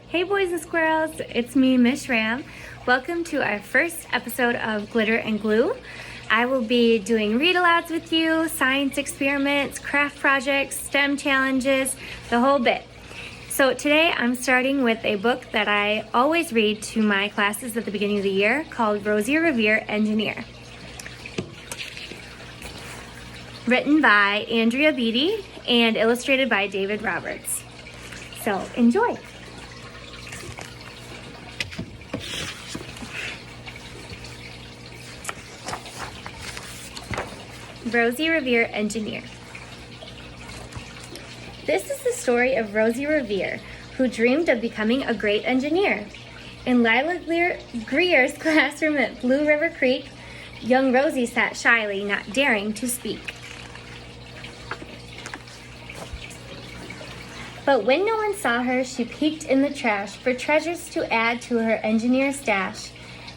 Hey boys and squirrels, it's me, Miss Schramm. Welcome to our first episode of Glitter and Glue. I will be doing read-alouds with you, science experiments, craft projects, STEM challenges, the whole bit. So today I'm starting with a book that I always read to my classes at the beginning of the year called Rosie Revere Engineer. Written by Anne Beady and illustrated by David Roberts. So enjoy! Rosie Revere Engineer. This is the story of Rosie Revere, who dreamed of becoming a great engineer. In Lila Greer's classroom at Blue River Creek, young Rosie sat shyly, not daring to speak. But when no one saw her, she peeked in the trash for treasures to add to her engineer stash.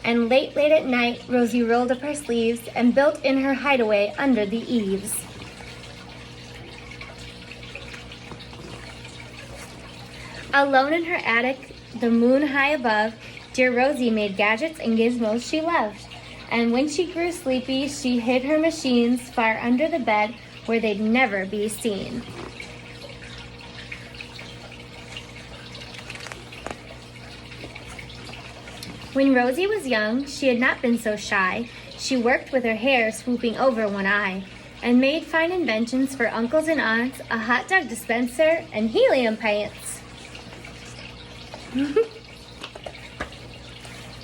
And late at night, Rosie rolled up her sleeves and built in her hideaway under the eaves. Alone in her attic, the moon high above, dear Rosie made gadgets and gizmos she loved. And when she grew sleepy, she hid her machines far under the bed where they'd never be seen. When Rosie was young, she had not been so shy. She worked with her hair swooping over one eye and made fine inventions for uncles and aunts, a hot dog dispenser, and helium pants.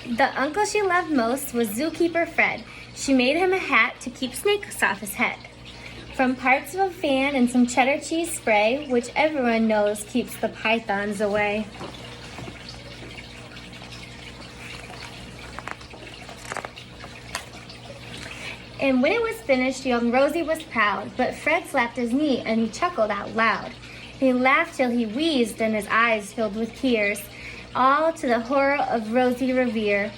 The uncle she loved most was zookeeper Fred. She made him a hat to keep snakes off his head. From parts of a fan and some cheddar cheese spray, which everyone knows keeps the pythons away. And when it was finished, young Rosie was proud, but Fred slapped his knee and he chuckled out loud. He laughed till he wheezed and his eyes filled with tears, all to the horror of Rosie Revere,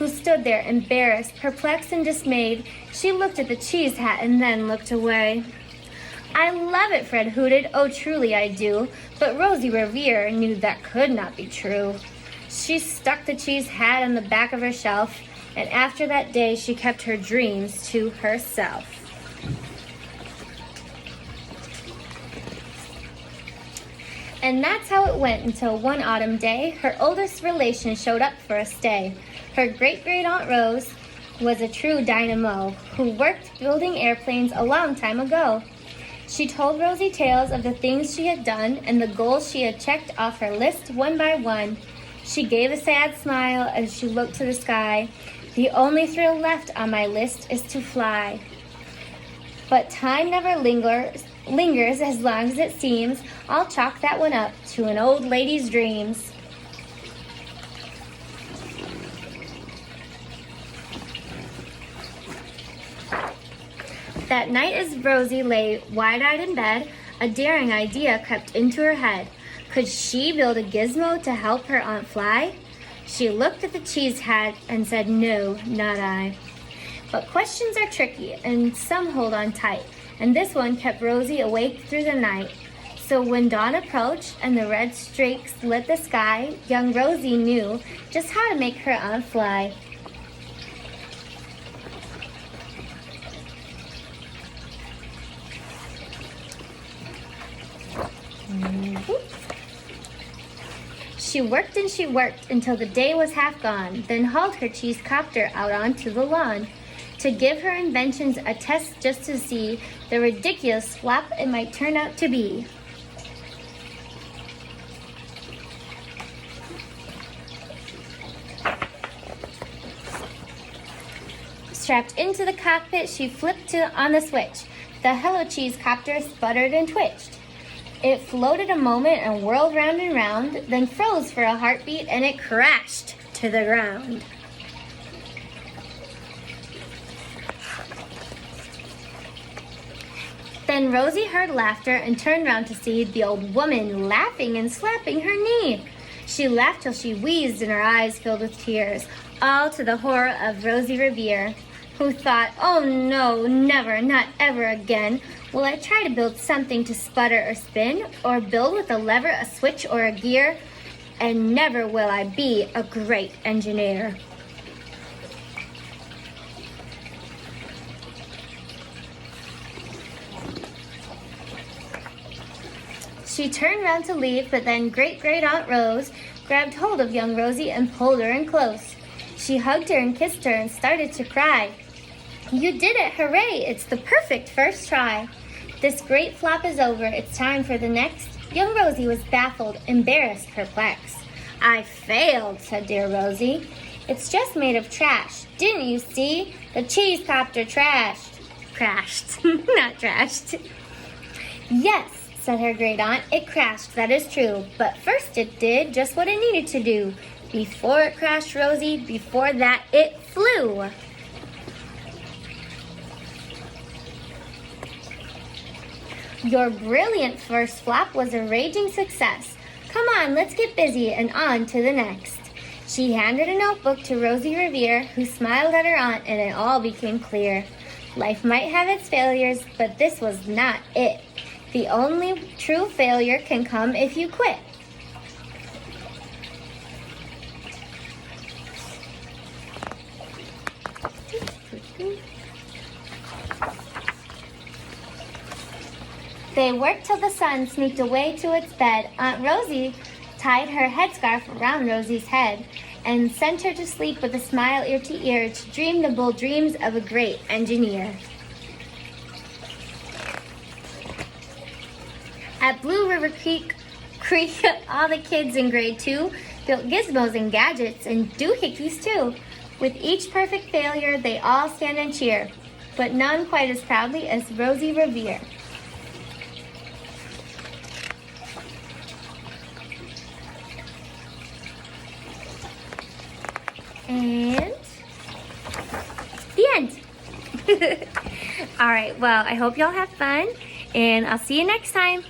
who stood there embarrassed, perplexed, and dismayed. She looked at the cheese hat and then looked away. "I love it," Fred hooted, "oh truly I do." But Rosie Revere knew that could not be true. She stuck the cheese hat on the back of her shelf, and after that day, she kept her dreams to herself. And that's how it went until one autumn day, her oldest relation showed up for a stay. Her great-great-aunt Rose was a true dynamo who worked building airplanes a long time ago. She told Rosie tales of the things she had done and the goals she had checked off her list one by one. She gave a sad smile as she looked to the sky. "The only thrill left on my list is to fly." But time never lingers as long as it seems. I'll chalk that one up to an old lady's dreams. That night as Rosie lay wide-eyed in bed, a daring idea crept into her head. Could she build a gizmo to help her aunt fly? She looked at the cheese hat and said, "No, not I." But questions are tricky and some hold on tight, and this one kept Rosie awake through the night. So when dawn approached and the red streaks lit the sky, young Rosie knew just how to make her aunt fly. She worked until the day was half gone, then hauled her cheese copter out onto the lawn to give her inventions a test just to see the ridiculous flop it might turn out to be. Strapped into the cockpit, she flipped on the switch. The Hello Cheese copter sputtered and twitched. It floated a moment and whirled round and round, then froze for a heartbeat and it crashed to the ground. Then Rosie heard laughter and turned round to see the old woman laughing and slapping her knee. She laughed till she wheezed and her eyes filled with tears, all to the horror of Rosie Revere, who thought, "Oh no, never, not ever again will I try to build something to sputter or spin, or build with a lever, a switch, or a gear. and never will I be a great engineer. She turned round to leave, but then Great-Great-Aunt Rose grabbed hold of young Rosie and pulled her in close. She hugged her and kissed her and started to cry. You did it! Hooray! It's the perfect first try. This great flop is over. It's time for the next. Young Rosie was baffled, embarrassed, perplexed. I failed, said dear Rosie. It's just made of trash. Didn't you see? The cheese copter crashed, not trashed. Yes, said her great aunt, it crashed, that is true. But first it did just what it needed to do. Before it crashed, Rosie, before that it flew. Your brilliant first flop was a raging success. Come on, let's get busy and on to the next. She handed a notebook to Rosie Revere, who smiled at her aunt, and it all became clear. Life might have its failures, but this was not it. The only true failure can come if you quit. They worked till the sun sneaked away to its bed. Aunt Rosie tied her headscarf around Rosie's head and sent her to sleep with a smile ear to ear to dream the bold dreams of a great engineer. At Blue River Creek, all the kids in grade 2 built gizmos and gadgets and doohickeys too. With each perfect failure, they all stand and cheer, but none quite as proudly as Rosie Revere. And the end. All right, well, I hope y'all have fun, and I'll see you next time.